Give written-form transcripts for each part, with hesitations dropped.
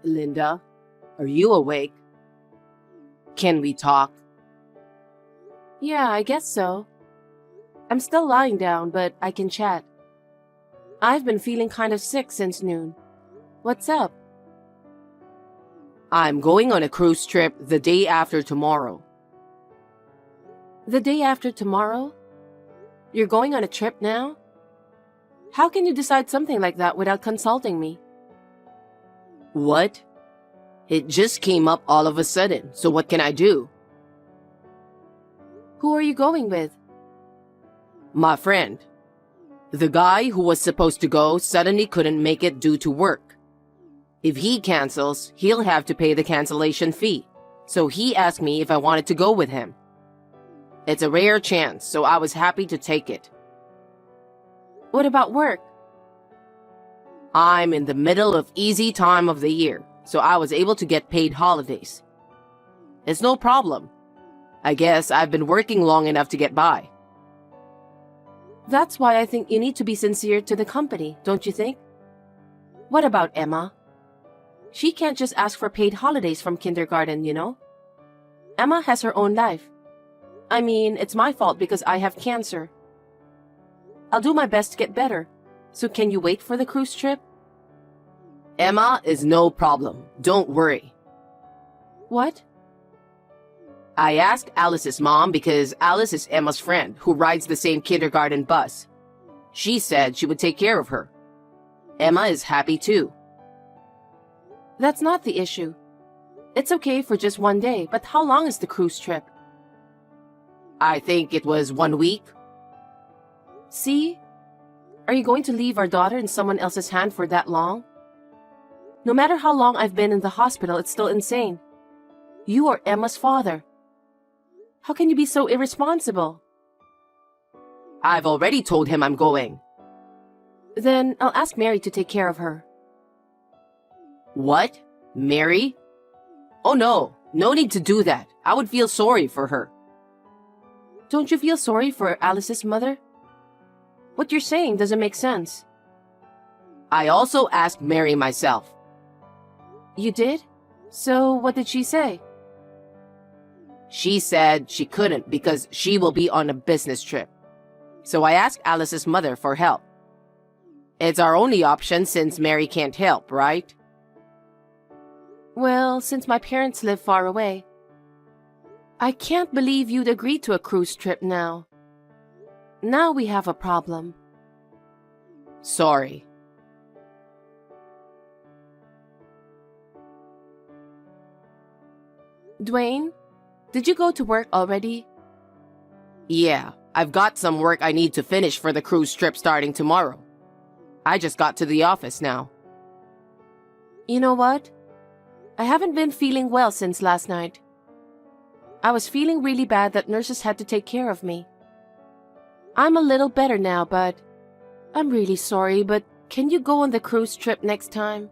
Linda, are you awake? Can we talk? Yeah, I guess so. I'm still lying down, but I can chat. I've been feeling kind of sick since noon. What's up? I'm going on a cruise trip the day after tomorrow. The day after tomorrow? You're going on a trip now? How can you decide something like that without consulting me? What? It just came up all of a sudden, so what can I do? Who are you going with? My friend. The guy who was supposed to go suddenly couldn't make it due to work. If he cancels, he'll have to pay the cancellation fee, so he asked me if I wanted to go with him. It's a rare chance, so I was happy to take it. What about work? I'm in the middle of easy time of the year, so I was able to get paid holidays. It's no problem. I guess I've been working long enough to get by. That's why I think you need to be sincere to the company, don't you think? What about Emma? She can't just ask for paid holidays from kindergarten, you know? Emma has her own life. I mean, it's my fault because I have cancer. I'll do my best to get better. So can you wait for the cruise trip? Emma is no problem. Don't worry. What? I asked Alice's mom because Alice is Emma's friend who rides the same kindergarten bus. She said she would take care of her. Emma is happy too. That's not the issue. It's okay for just one day, but how long is the cruise trip? I think it was 1 week. See? Are you going to leave our daughter in someone else's hand for that long? No matter how long I've been in the hospital, it's still insane. You are Emma's father. How can you be so irresponsible? I've already told him I'm going. Then I'll ask Mary to take care of her. What? Mary? Oh no, no need to do that. I would feel sorry for her. Don't you feel sorry for Alice's mother? What you're saying doesn't make sense. I also asked Mary myself. You did? So what did she say? She said she couldn't because she will be on a business trip. So I asked Alice's mother for help. It's our only option since Mary can't help, right? Well, since my parents live far away, I can't believe you'd agree to a cruise trip now. Now we have a problem. Sorry. Dwayne, did you go to work already? Yeah, I've got some work I need to finish for the cruise trip starting tomorrow. I just got to the office now. You know what? I haven't been feeling well since last night. I was feeling really bad that nurses had to take care of me. I'm a little better now, but I'm really sorry, but can you go on the cruise trip next time?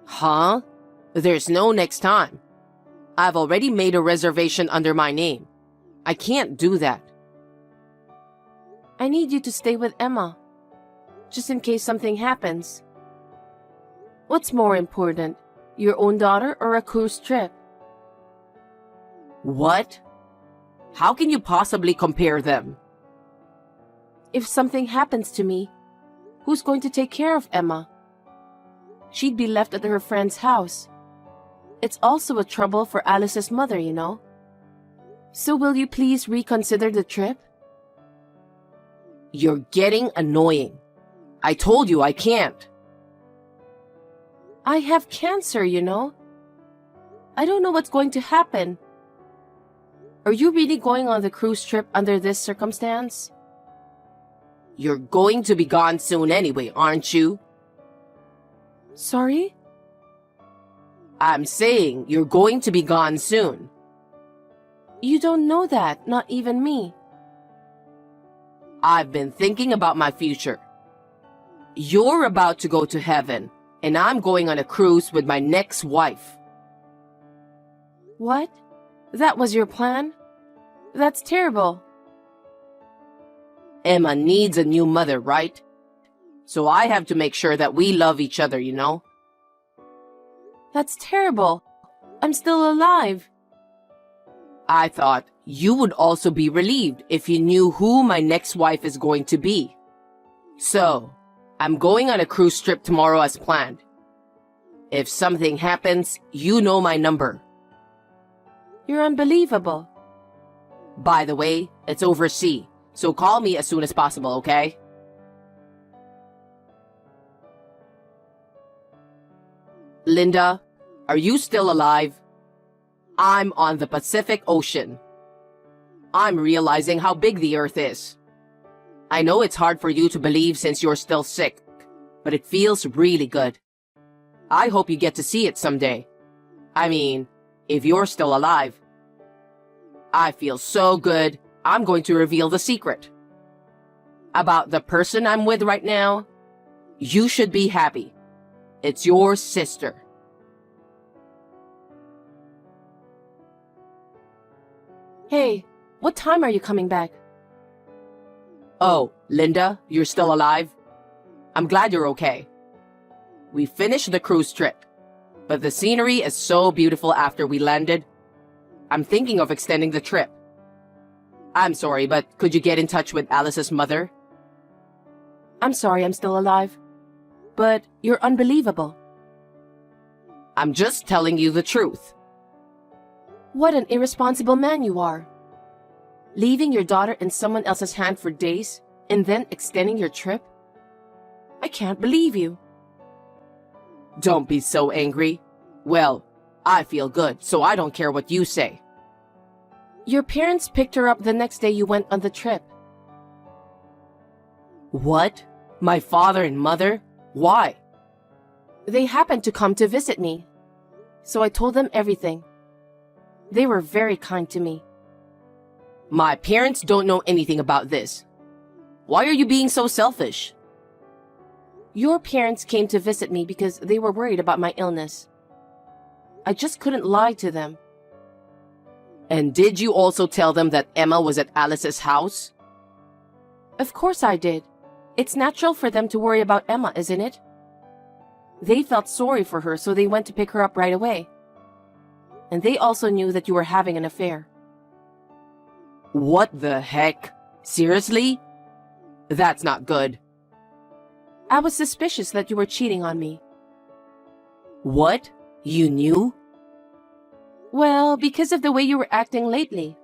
Huh? There's no next time. I've already made a reservation under my name. I can't do that. I need you to stay with Emma, just in case something happens. What's more important, your own daughter or a cruise trip? What? How can you possibly compare them? If something happens to me, who's going to take care of Emma? She'd be left at her friend's house. It's also a trouble for Alice's mother, you know. So will you please reconsider the trip? You're getting annoying. I told you I can't. I have cancer, you know. I don't know what's going to happen. Are you really going on the cruise trip under this circumstance? You're going to be gone soon anyway, aren't you? Sorry? I'm saying you're going to be gone soon. You don't know that, not even me. I've been thinking about my future. You're about to go to heaven, and I'm going on a cruise with my next wife. What? That was your plan? That's terrible. Emma needs a new mother, right? So I have to make sure that we love each other, you know? That's terrible. I'm still alive. I thought you would also be relieved if you knew who my next wife is going to be. So, I'm going on a cruise trip tomorrow as planned. If something happens, you know my number. You're unbelievable. By the way, it's overseas, so call me as soon as possible, okay? Linda, are you still alive? I'm on the Pacific Ocean. I'm realizing how big the Earth is. I know it's hard for you to believe since you're still sick, but it feels really good. I hope you get to see it someday. I mean, if you're still alive. I feel so good, I'm going to reveal the secret. About the person I'm with right now, you should be happy. It's your sister. Hey, what time are you coming back? Oh, Linda, you're still alive? I'm glad you're okay. We finished the cruise trip, but the scenery is so beautiful after we landed. I'm thinking of extending the trip. I'm sorry, but could you get in touch with Alice's mother? I'm sorry I'm still alive. But you're unbelievable. I'm just telling you the truth. What an irresponsible man you are. Leaving your daughter in someone else's hand for days and then extending your trip? I can't believe you. Don't be so angry. Well, I feel good, so I don't care what you say. Your parents picked her up the next day you went on the trip. What? My father and mother? Why? They happened to come to visit me, so I told them everything. They were very kind to me. My parents don't know anything about this. Why are you being so selfish? Your parents came to visit me because they were worried about my illness. I just couldn't lie to them. And did you also tell them that Emma was at Alice's house? Of course I did. It's natural for them to worry about Emma, isn't it? They felt sorry for her, so they went to pick her up right away. And they also knew that you were having an affair. What the heck? Seriously? That's not good. I was suspicious that you were cheating on me. What? You knew? Well, because of the way you were acting lately.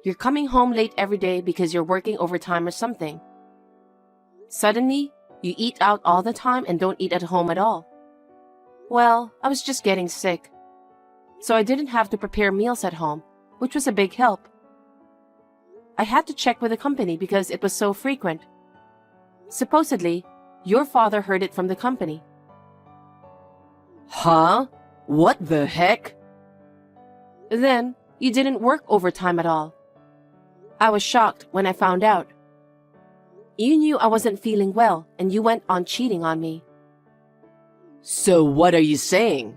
You're coming home late every day because you're working overtime or something. Suddenly, you eat out all the time and don't eat at home at all. Well, I was just getting sick. So I didn't have to prepare meals at home, which was a big help. I had to check with the company because it was so frequent. Supposedly, your father heard it from the company. Huh? What the heck? Then, you didn't work overtime at all. I was shocked when I found out. You knew I wasn't feeling well and you went on cheating on me. So what are you saying?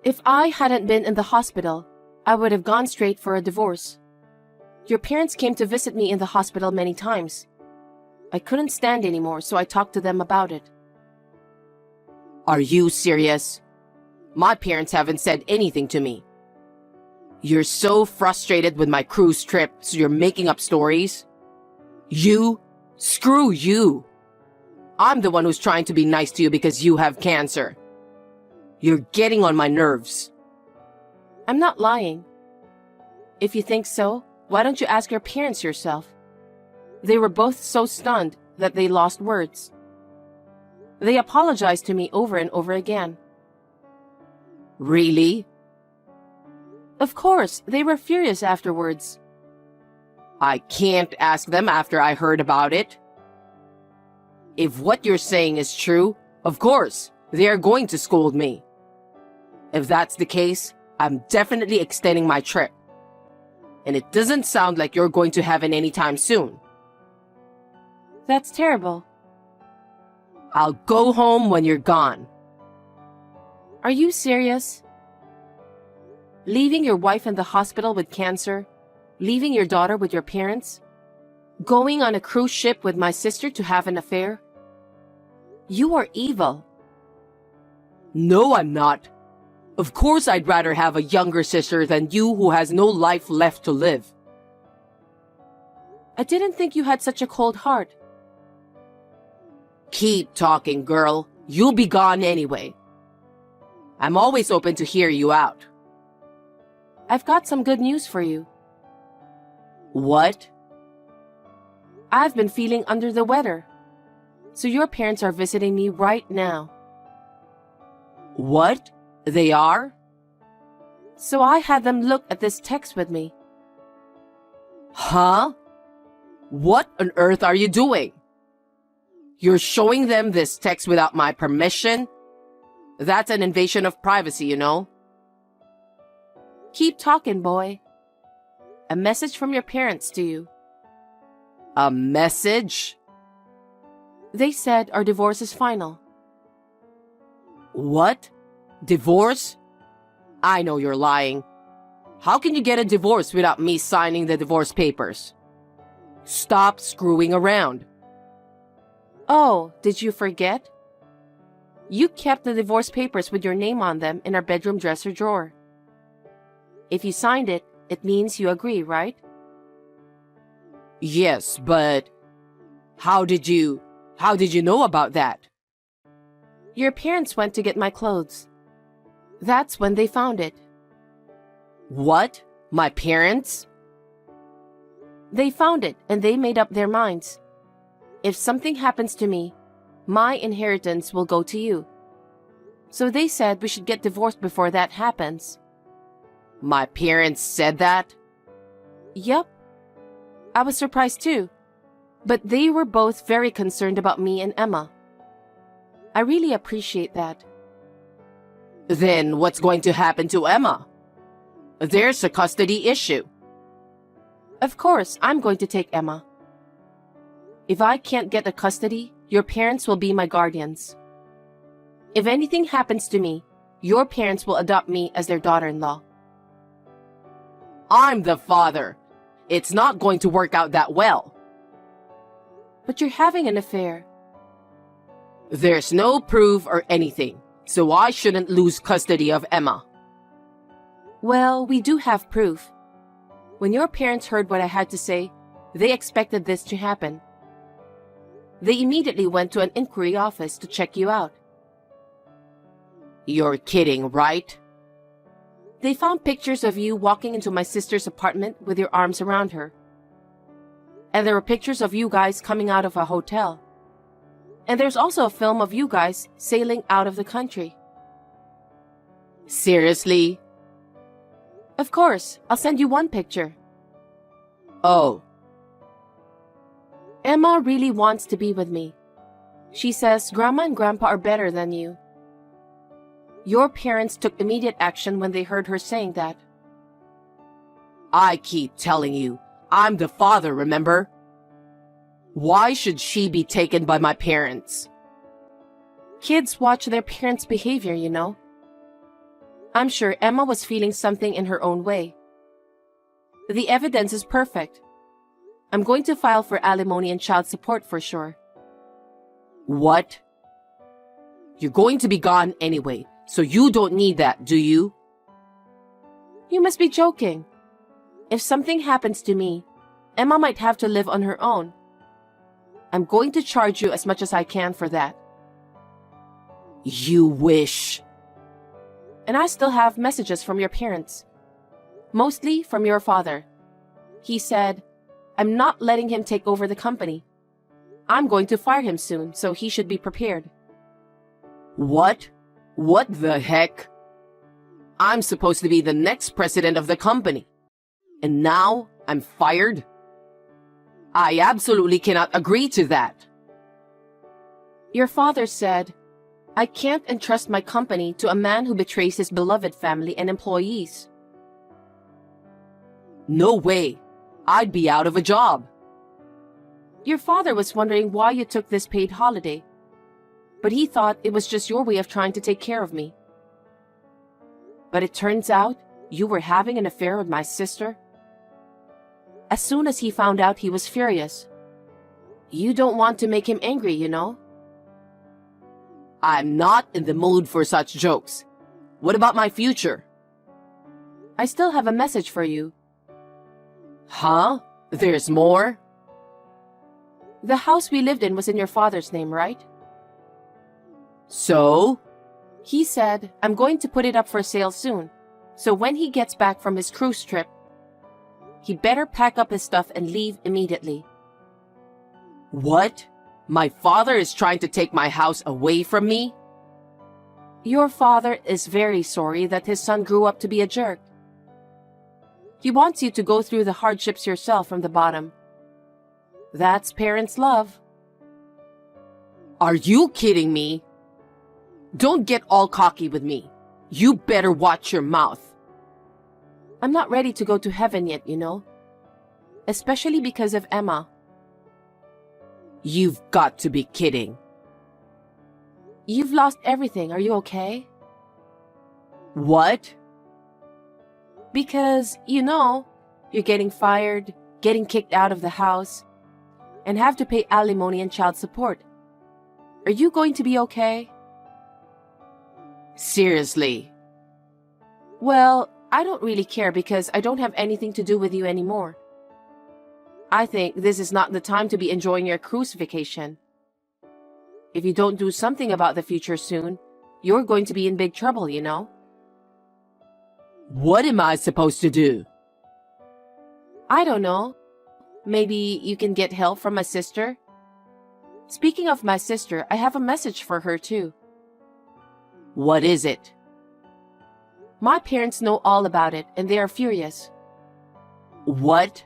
If I hadn't been in the hospital, I would have gone straight for a divorce. Your parents came to visit me in the hospital many times. I couldn't stand anymore, so I talked to them about it. Are you serious? My parents haven't said anything to me. You're so frustrated with my cruise trip, so you're making up stories? You? Screw you! I'm the one who's trying to be nice to you because you have cancer. You're getting on my nerves. I'm not lying. If you think so, why don't you ask your parents yourself? They were both so stunned that they lost words. They apologized to me over and over again. Really? Of course, they were furious afterwards. I can't ask them after I heard about it. If what you're saying is true, of course, they are going to scold me. If that's the case, I'm definitely extending my trip. And it doesn't sound like you're going to have it anytime soon. That's terrible. I'll go home when you're gone. Are you serious? Leaving your wife in the hospital with cancer? Leaving your daughter with your parents? Going on a cruise ship with my sister to have an affair? You are evil. No, I'm not. Of course I'd rather have a younger sister than you who has no life left to live. I didn't think you had such a cold heart. Keep talking, girl. You'll be gone anyway. I'm always open to hear you out. I've got some good news for you. What? I've been feeling under the weather. So your parents are visiting me right now. What? They are? So I had them look at this text with me. Huh? What on earth are you doing? You're showing them this text without my permission? That's an invasion of privacy, you know? Keep talking, boy. A message from your parents to you. A message? They said our divorce is final. What? Divorce? I know you're lying. How can you get a divorce without me signing the divorce papers? Stop screwing around. Oh, did you forget? You kept the divorce papers with your name on them in our bedroom dresser drawer. If you signed it, it means you agree, right? Yes, but how did you know about that? Your parents went to get my clothes. That's when they found it. What? My parents? They found it and they made up their minds. If something happens to me, my inheritance will go to you. So they said we should get divorced before that happens. My parents said that? Yup. I was surprised too. But they were both very concerned about me and Emma. I really appreciate that. Then what's going to happen to Emma? There's a custody issue. Of course, I'm going to take Emma. If I can't get a custody, your parents will be my guardians. If anything happens to me, your parents will adopt me as their daughter-in-law. I'm the father. It's not going to work out that well. But you're having an affair. There's no proof or anything, so I shouldn't lose custody of Emma. Well, we do have proof. When your parents heard what I had to say, they expected this to happen. They immediately went to an inquiry office to check you out. You're kidding, right? They found pictures of you walking into my sister's apartment with your arms around her. And there were pictures of you guys coming out of a hotel. And there's also a film of you guys sailing out of the country. Seriously? Of course, I'll send you one picture. Oh. Emma really wants to be with me. She says Grandma and Grandpa are better than you. Your parents took immediate action when they heard her saying that. I keep telling you, I'm the father, remember? Why should she be taken by my parents? Kids watch their parents' behavior, you know. I'm sure Emma was feeling something in her own way. The evidence is perfect. I'm going to file for alimony and child support for sure. What? You're going to be gone anyway, so you don't need that, do you? You must be joking. If something happens to me, Emma might have to live on her own. I'm going to charge you as much as I can for that. You wish. And I still have messages from your parents. Mostly from your father. He said, I'm not letting him take over the company. I'm going to fire him soon, so he should be prepared. What? What the heck? I'm supposed to be the next president of the company. And now I'm fired? I absolutely cannot agree to that. Your father said, I can't entrust my company to a man who betrays his beloved family and employees. No way. I'd be out of a job. Your father was wondering why you took this paid holiday, but he thought it was just your way of trying to take care of me. But it turns out you were having an affair with my sister. As soon as he found out, he was furious. You don't want to make him angry, you know? I'm not in the mood for such jokes. What about my future? I still have a message for you. Huh? There's more? The house we lived in was in your father's name, right? So? He said, I'm going to put it up for sale soon. So when he gets back from his cruise trip, he better pack up his stuff and leave immediately. What? My father is trying to take my house away from me? Your father is very sorry that his son grew up to be a jerk. He wants you to go through the hardships yourself from the bottom. That's parents' love. Are you kidding me? Don't get all cocky with me. You better watch your mouth. I'm not ready to go to heaven yet, you know. Especially because of Emma. You've got to be kidding. You've lost everything. Are you okay? What? Because, you know, you're getting fired, getting kicked out of the house, and have to pay alimony and child support. Are you going to be okay? Seriously? Well, I don't really care because I don't have anything to do with you anymore. I think this is not the time to be enjoying your cruise vacation. If you don't do something about the future soon, you're going to be in big trouble, you know? What am I supposed to do? I don't know. Maybe you can get help from my sister? Speaking of my sister, I have a message for her too. What is it? My parents know all about it and they are furious. What?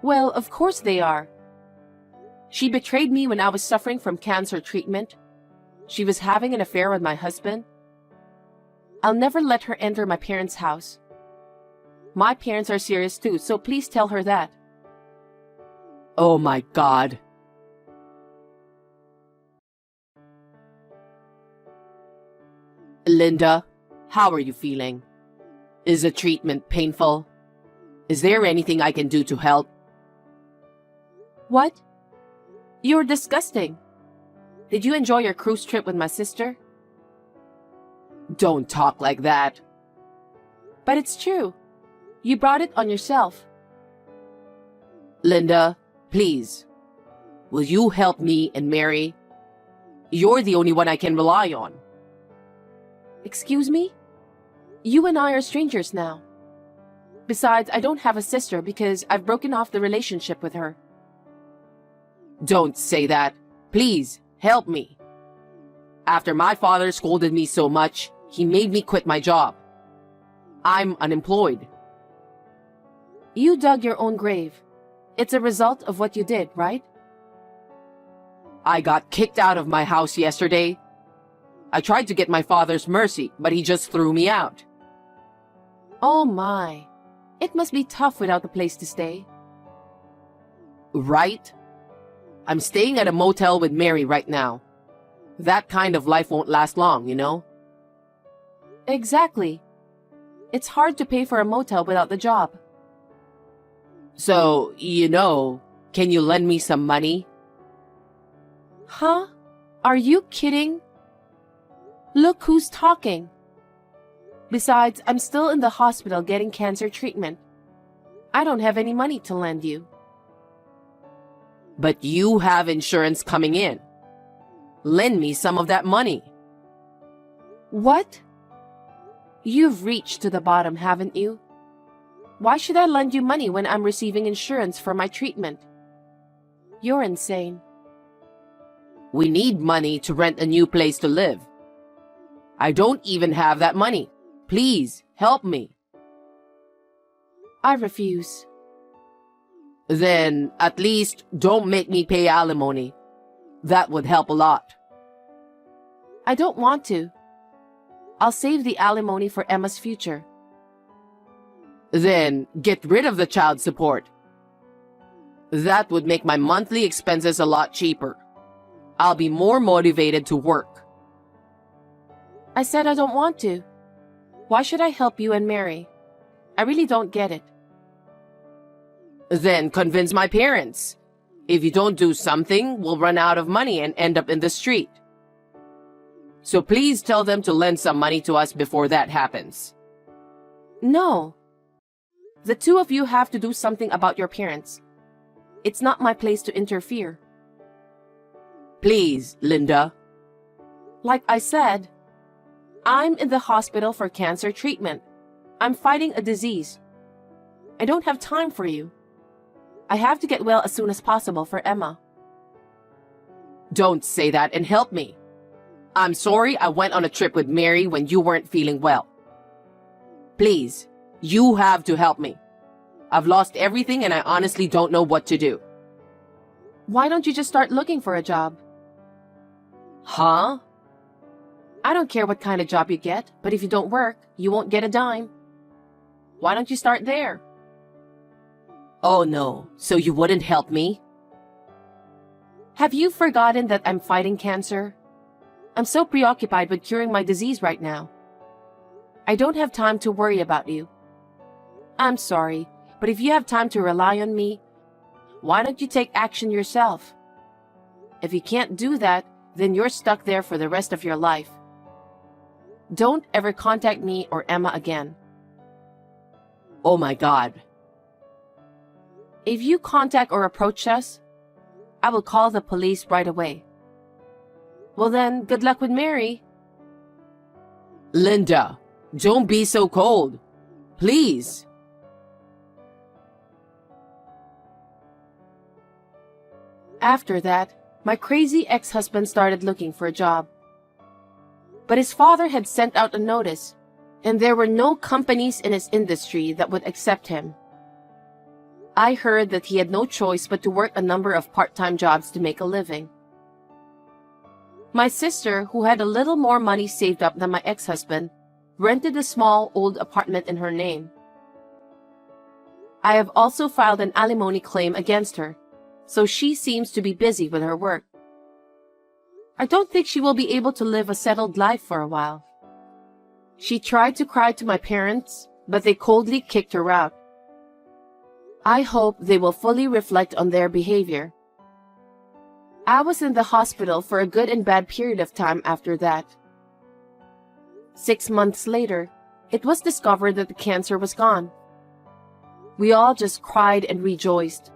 Well, of course they are. She betrayed me when I was suffering from cancer treatment. She was having an affair with my husband. I'll never let her enter my parents' house. My parents are serious too, so please tell her that. Oh my God. Linda, how are you feeling? Is the treatment painful? Is there anything I can do to help? What? You're disgusting. Did you enjoy your cruise trip with my sister? Don't talk like that. But it's true. You brought it on yourself. Linda, please. Will you help me and Mary? You're the only one I can rely on. Excuse me? You and I are strangers now. Besides, I don't have a sister because I've broken off the relationship with her. Don't say that. Please, help me. After my father scolded me so much, he made me quit my job. I'm unemployed. You dug your own grave. It's a result of what you did, right? I got kicked out of my house yesterday. I tried to get my father's mercy, but he just threw me out. Oh my. It must be tough without a place to stay. Right? I'm staying at a motel with Mary right now. That kind of life won't last long, you know? Exactly. It's hard to pay for a motel without the job. So, can you lend me some money? Huh? Are you kidding? Look who's talking. Besides, I'm still in the hospital getting cancer treatment. I don't have any money to lend you. But you have insurance coming in. Lend me some of that money. What? You've reached to the bottom, haven't you? Why should I lend you money when I'm receiving insurance for my treatment? You're insane. We need money to rent a new place to live. I don't even have that money. Please, help me. I refuse. Then, at least, don't make me pay alimony. That would help a lot. I don't want to. I'll save the alimony for Emma's future. Then, get rid of the child support. That would make my monthly expenses a lot cheaper. I'll be more motivated to work. I said I don't want to. Why should I help you and Mary? I really don't get it. Then convince my parents. If you don't do something, we'll run out of money and end up in the street. So please tell them to lend some money to us before that happens. No. The two of you have to do something about your parents. It's not my place to interfere. Please, Linda. Like I said, I'm in the hospital for cancer treatment. I'm fighting a disease. I don't have time for you. I have to get well as soon as possible for Emma. Don't say that and help me. I'm sorry I went on a trip with Mary when you weren't feeling well. Please, you have to help me. I've lost everything and I honestly don't know what to do. Why don't you just start looking for a job? Huh? I don't care what kind of job you get, but if you don't work, you won't get a dime. Why don't you start there? Oh no, so you wouldn't help me? Have you forgotten that I'm fighting cancer? I'm so preoccupied with curing my disease right now. I don't have time to worry about you. I'm sorry, but if you have time to rely on me, why don't you take action yourself? If you can't do that, then you're stuck there for the rest of your life. Don't ever contact me or Emma again. Oh my God. If you contact or approach us, I will call the police right away. Well then, good luck with Mary. Linda, don't be so cold. Please. After that, my crazy ex-husband started looking for a job. But his father had sent out a notice, and there were no companies in his industry that would accept him. I heard that he had no choice but to work a number of part-time jobs to make a living. My sister, who had a little more money saved up than my ex-husband, rented a small old apartment in her name. I have also filed an alimony claim against her, so she seems to be busy with her work. I don't think she will be able to live a settled life for a while. She tried to cry to my parents, but they coldly kicked her out. I hope they will fully reflect on their behavior. I was in the hospital for a good and bad period of time after that. 6 months later, it was discovered that the cancer was gone. We all just cried and rejoiced.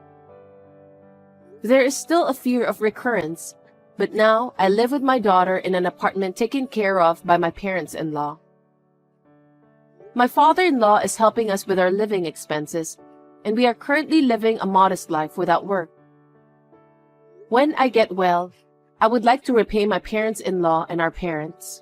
There is still a fear of recurrence, but now I live with my daughter in an apartment taken care of by my parents-in-law. My father-in-law is helping us with our living expenses, and we are currently living a modest life without work. When I get well, I would like to repay my parents-in-law and our parents.